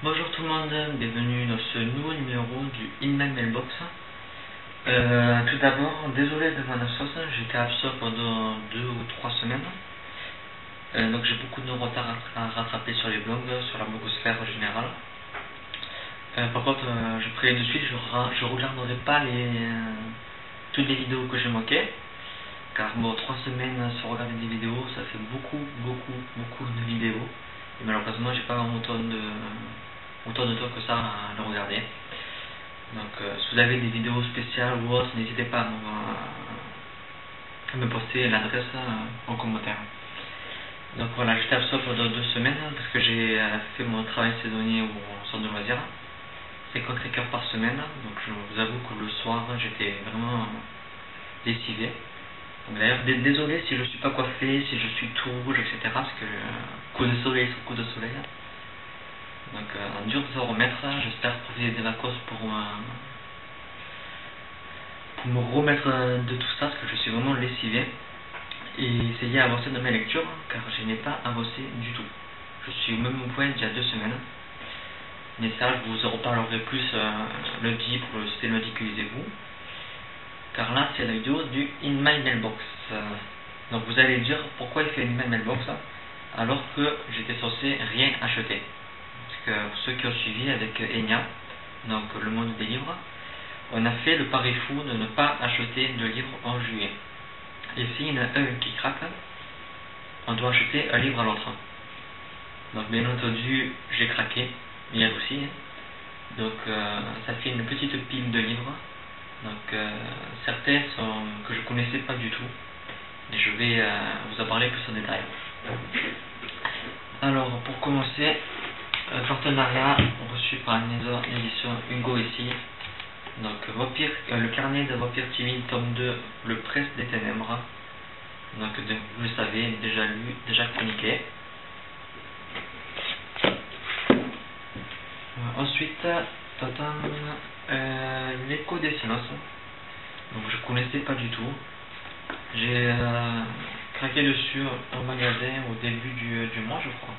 Bonjour tout le monde, bienvenue dans ce nouveau numéro du In My Mailbox. Tout d'abord, désolé de mon absence, j'étais absent pendant 2 ou 3 semaines. Donc j'ai beaucoup de retard à rattraper sur les blogs, sur la blogosphère en général. Par contre, je préviens de suite, je regarderai pas toutes les vidéos que j'ai manquées. Car bon, 3 semaines sans regarder des vidéos, ça fait beaucoup de vidéos. Et malheureusement, j'ai pas autant de temps que ça à le regarder. Donc, si vous avez des vidéos spéciales ou autres, n'hésitez pas à me poster l'adresse en commentaire. Donc voilà, j'étais absent pendant 2 semaines parce que j'ai fait mon travail saisonnier au centre de loisirs. 55 heures par semaine, donc je vous avoue que le soir, j'étais vraiment lessivé. D'ailleurs, désolé si je suis pas coiffé, si je suis tout rouge, etc. Parce que coup de soleil sur coup de soleil. Donc, dur de se remettre. J'espère profiter des vacances pour me remettre de tout ça, parce que je suis vraiment lessivé. Et essayer d'avancer dans mes lectures, car je n'ai pas avancé du tout. Je suis au même point d'il y a 2 semaines. Mais ça, je vous en reparlerai plus lundi pour le système Ludiculisez-vous. Car là, c'est la vidéo du In My Mailbox. Donc vous allez dire pourquoi il fait In My Mailbox alors que j'étais censé rien acheter. Parce que pour ceux qui ont suivi avec Enya, donc le monde des livres, on a fait le pari fou de ne pas acheter de livres en juillet. Et s'il y en a un qui craque, on doit acheter un livre à l'autre. Donc bien entendu, j'ai craqué, il y a aussi. Donc ça fait une petite pile de livres. Donc certains sont que je connaissais pas du tout. Et je vais vous en parler plus en détail. Alors pour commencer, partenariat reçu par la maison édition Hugo ici. Donc le carnet de Vampire Timide tome 2, le Presse des Ténèbres. Donc vous le savez, déjà lu, déjà chroniqué. Ensuite, l'écho des silences. Donc je connaissais pas du tout. J'ai craqué dessus en magasin au début du mois, je crois.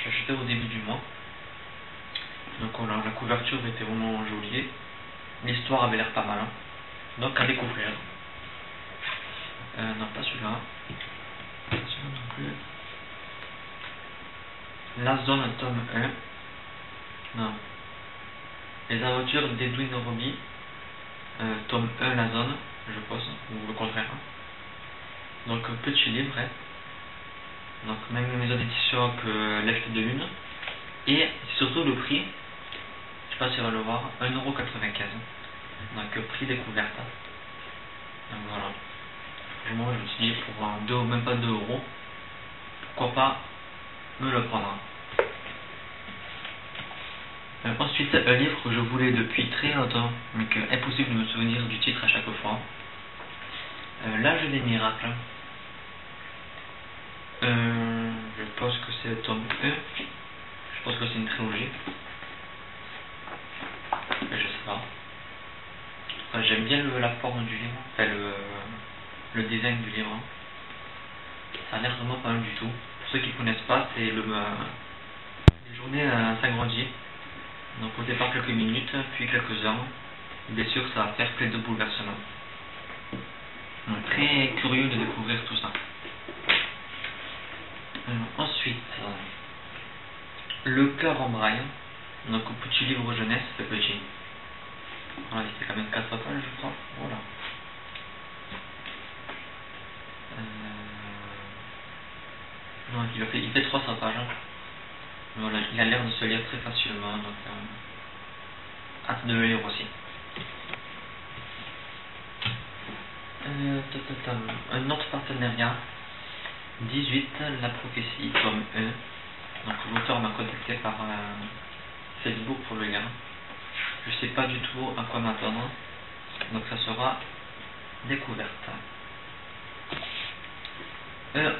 J'ai acheté au début du mois. Donc voilà, la couverture était vraiment jolie. L'histoire avait l'air pas mal. Donc à découvrir. Non, pas celui-là. Pas celui-là non plus. La Zone tome 1. Non. Les aventures d'Edwin Robbie. Tome 1, La Zone, je pense, ou le contraire. Donc petit livre. Donc même maison d'édition que L'Effet de Lune. Et surtout le prix. Je sais pas si on va le voir. 1,95€. Donc prix découverte. Donc voilà. Moi je me suis dit pour même pas 2 euros, pourquoi pas me le prendre. Ensuite un livre que je voulais depuis très longtemps, mais que impossible de me souvenir du titre à chaque fois. L'âge des miracles. Je pense que c'est le tome 1. Je pense que c'est une trilogie. Mais je sais pas. Enfin, j'aime bien la forme du livre, enfin le design du livre. Ça a l'air vraiment pas mal du tout. Pour ceux qui ne connaissent pas, c'est les journées s'agrandissent. Donc au départ quelques minutes, puis quelques heures. Bien sûr, ça va faire plein de bouleversements. Donc, très curieux de découvrir tout ça. Ensuite, Le cœur en braille. Donc petit livre jeunesse, c'est petit. Voilà, c'était quand même 4 pages, je crois. Voilà. Non, il fait 300 pages. Voilà, il a l'air de se lire très facilement, donc hâte de le lire aussi. Un autre partenariat, 18, La Prophétie, tome 1. Donc l'auteur m'a contacté par Facebook pour le lire. Je sais pas du tout à quoi m'attendre, donc ça sera découverte.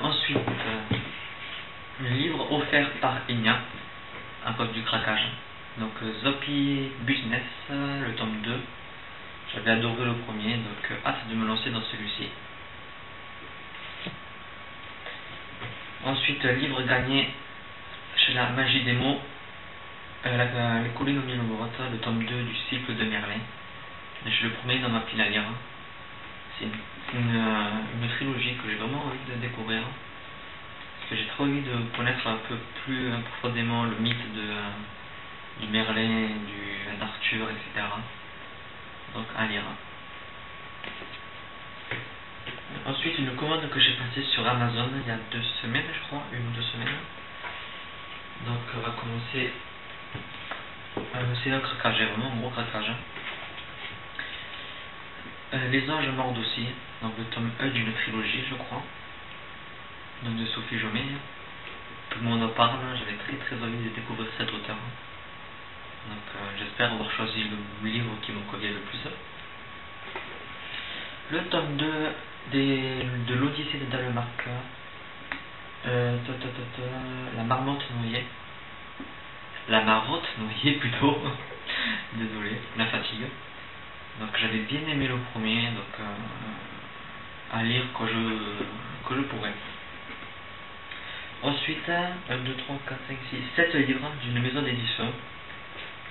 Ensuite, le livre offert par Enya à cause du craquage. Donc Zombie Business, le tome 2. J'avais adoré le premier, donc hâte de me lancer dans celui-ci. Ensuite, livre gagné chez la Magie des mots, Les collines au mille grottes, le tome 2 du cycle de Merlin. Je le promets dans ma pile à lire. C'est une trilogie que j'ai vraiment envie de découvrir. Parce que j'ai trop envie de connaître un peu plus profondément le mythe du Merlin, d'Arthur, etc. Donc à lire. Ensuite, une commande que j'ai passée sur Amazon il y a 2 semaines, je crois, 1 ou 2 semaines. Donc on va commencer. C'est un craquage, vraiment un gros craquage. Les Anges mordent aussi, donc le tome 1 d'une trilogie, je crois, donc de Sophie Jomet. Tout le monde en parle, j'avais très envie de découvrir cet auteur. Donc j'espère avoir choisi le livre qui me convient le plus. Le tome 2 de l'Odyssée de Danemark, la marmotte noyée. La marotte noyée plutôt, désolé, la fatigue. Donc j'avais bien aimé le premier, donc à lire quand je pourrais. Ensuite, 1, 2, 3, 4, 5, 6, 7 livres d'une maison d'édition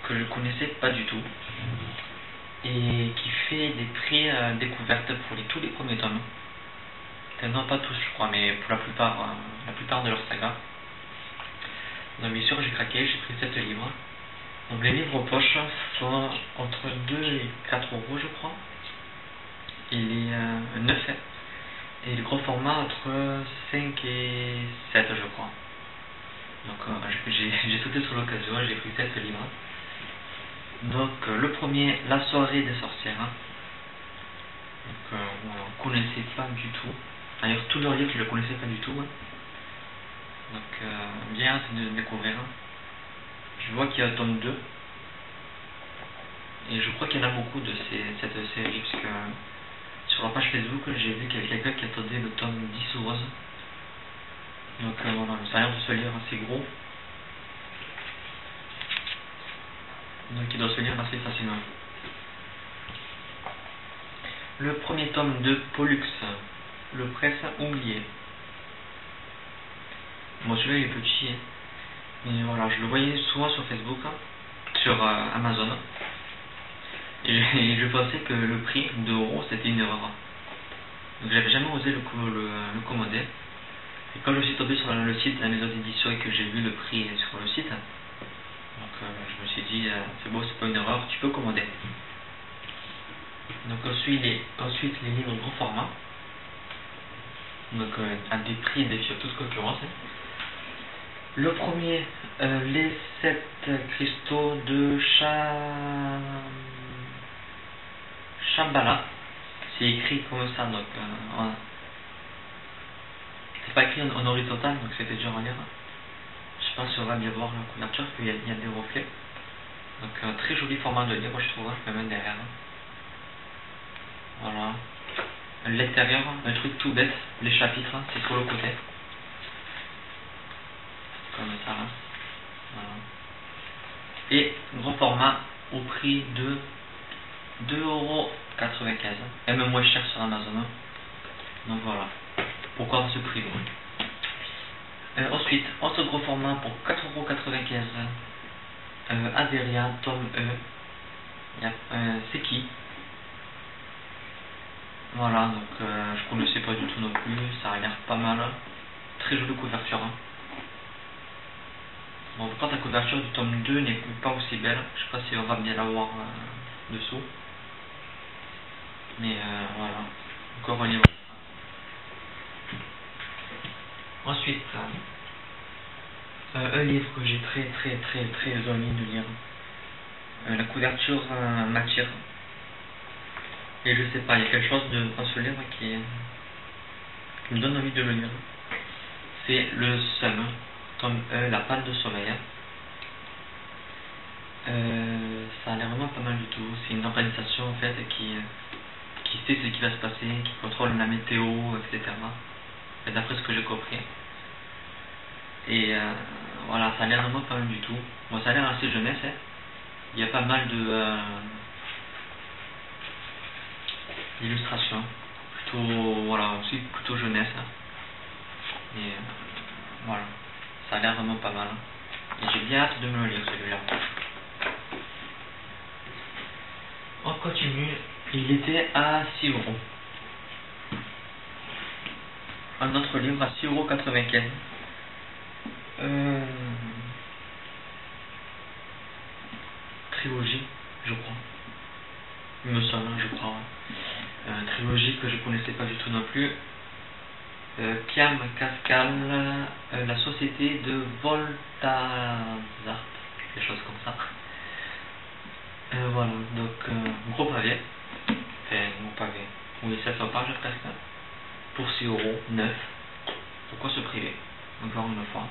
que je connaissais pas du tout et qui fait des prix découvertes pour tous les premiers tomes. Non, pas tous je crois, mais pour la plupart de leur saga. Donc bien sûr j'ai craqué, j'ai pris 7 livres. Donc les livres poche sont entre 2 et 4 euros je crois. Et les 9 et le gros format entre 5 et 7 je crois. Donc j'ai sauté sur l'occasion, j'ai pris 7 livres. Donc le premier, La soirée des sorcières. Donc on ne connaissait pas du tout. D'ailleurs tous leurs livres je ne les connaissais pas du tout. Donc bien hâte de découvrir. Je vois qu'il y a un tome 2. Et je crois qu'il y en a beaucoup de cette série, parce que sur la page Facebook j'ai vu qu'il y avait quelqu'un qui attendait le tome 10 ou 11. Donc voilà, ça a l'air de se lire assez gros. Donc il doit se lire assez facilement. Le premier tome de Pollux, le presse oublié. Bon celui-là il est petit, mais voilà, je le voyais souvent sur Facebook, sur Amazon. Et je pensais que le prix de euros c'était une erreur. Donc j'avais jamais osé le commander. Et quand je suis tombé sur le site de la maison d'édition et que j'ai vu le prix sur le site, donc je me suis dit c'est bon, c'est pas une erreur, tu peux commander. Donc ensuite les livres gros format. Donc à des prix défiant toute concurrence. Le premier, les 7 cristaux de Shambhala. C'est écrit comme ça, donc c'est pas écrit en horizontal, donc c'était dur à lire. Je sais pas si on va bien voir la couverture, parce qu'il y a des reflets. Donc un très joli format de livre, je trouve, je peux mettre derrière. Voilà. L'extérieur, un truc tout bête, les chapitres, c'est sur le côté. Comme ça. Voilà. Et grand format au prix de 2,95 €, même moins cher sur Amazon. Donc voilà, pourquoi ce prix ensuite, en ce gros format pour 4,95 €, Averia, tome E, c'est qui? Voilà, donc je connaissais pas du tout non plus, ça a l'air pas mal, très jolie couverture. Bon, par contre la couverture du tome 2 n'est pas aussi belle, je sais pas si on va bien la voir dessous. Mais voilà, encore un livre. Ensuite, un livre que j'ai très envie de lire. La couverture m'attire. Et je sais pas, il y a quelque chose dans ce livre qui me donne envie de le lire. C'est le Sum, tome 1, La panne de sommeil. Ça a l'air vraiment pas mal du tout. C'est une organisation en fait qui sait ce qui va se passer, qui contrôle la météo, etc. D'après ce que j'ai compris. Et voilà, ça a l'air vraiment pas mal du tout. Bon, ça a l'air assez jeunesse. Il y a pas mal d'illustrations. Voilà, aussi plutôt jeunesse. Et voilà, ça a l'air vraiment pas mal. Et j'ai bien hâte de me le lire celui-là. On continue. Il était à 6 euros. Un autre livre à 6,95 €. Trilogie, je crois. Il me semble, je crois. Trilogie que je connaissais pas du tout non plus. Piam Cascal, la société de Voltazart, des choses comme ça. Voilà, donc gros pavé. Enfin, gros pavé. Oui, 700 pages presque. Pour 6 €, 9. Pourquoi se priver? Encore une fois.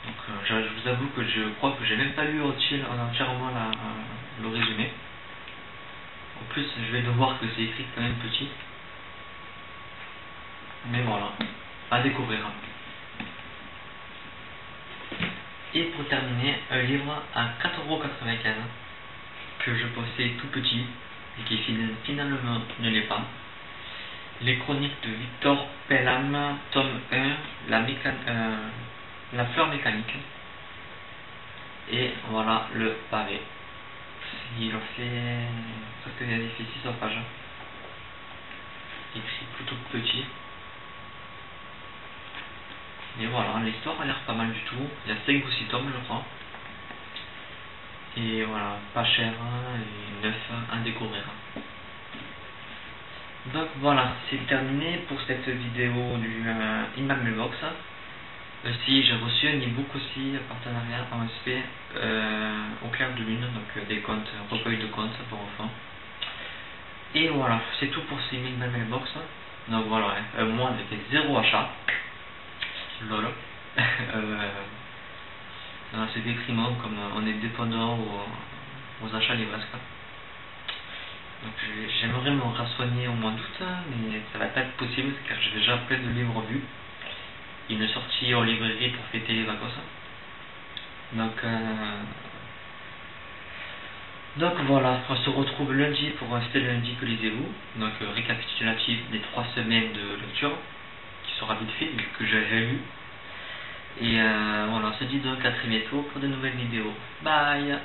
Donc je vous avoue que je crois que j'ai même pas lu entièrement le résumé. En plus, je vais devoir que c'est écrit quand même petit. Mais voilà, à découvrir. Et pour terminer, un livre à 4,95 € que je pensais tout petit et qui finalement ne l'est pas. Les chroniques de Victor Pelham, tome 1, la fleur mécanique. Et voilà le pavé. Il en fait presque il fait 600 pages. Écrit plutôt petit. Et voilà, l'histoire a l'air pas mal du tout. Il y a 5 ou 6 tomes, je crois. Et voilà, pas cher et neuf à découvrir. Donc voilà, c'est terminé pour cette vidéo du Imam Mailbox. Aussi, j'ai reçu un e-book aussi, partenariat en SP au clair de lune, donc des comptes, recueil de comptes pour enfants. Et voilà, c'est tout pour ce Imam Mailbox. Donc voilà, un mois avec 0 achat. Lol. C'est déprimant comme on est dépendant aux achats livresques. Donc j'aimerais me rassoigner au mois d'août, mais ça va pas être possible car j'ai déjà plein de livres vus. Une sortie en librairie pour fêter les vacances. Donc voilà, on se retrouve lundi pour un spécial lundi que lisez-vous. Donc récapitulatif des 3 semaines de lecture, qui sera vite fait vu que j'ai lu. Et voilà, on se dit donc à très bientôt pour de nouvelles vidéos. Bye!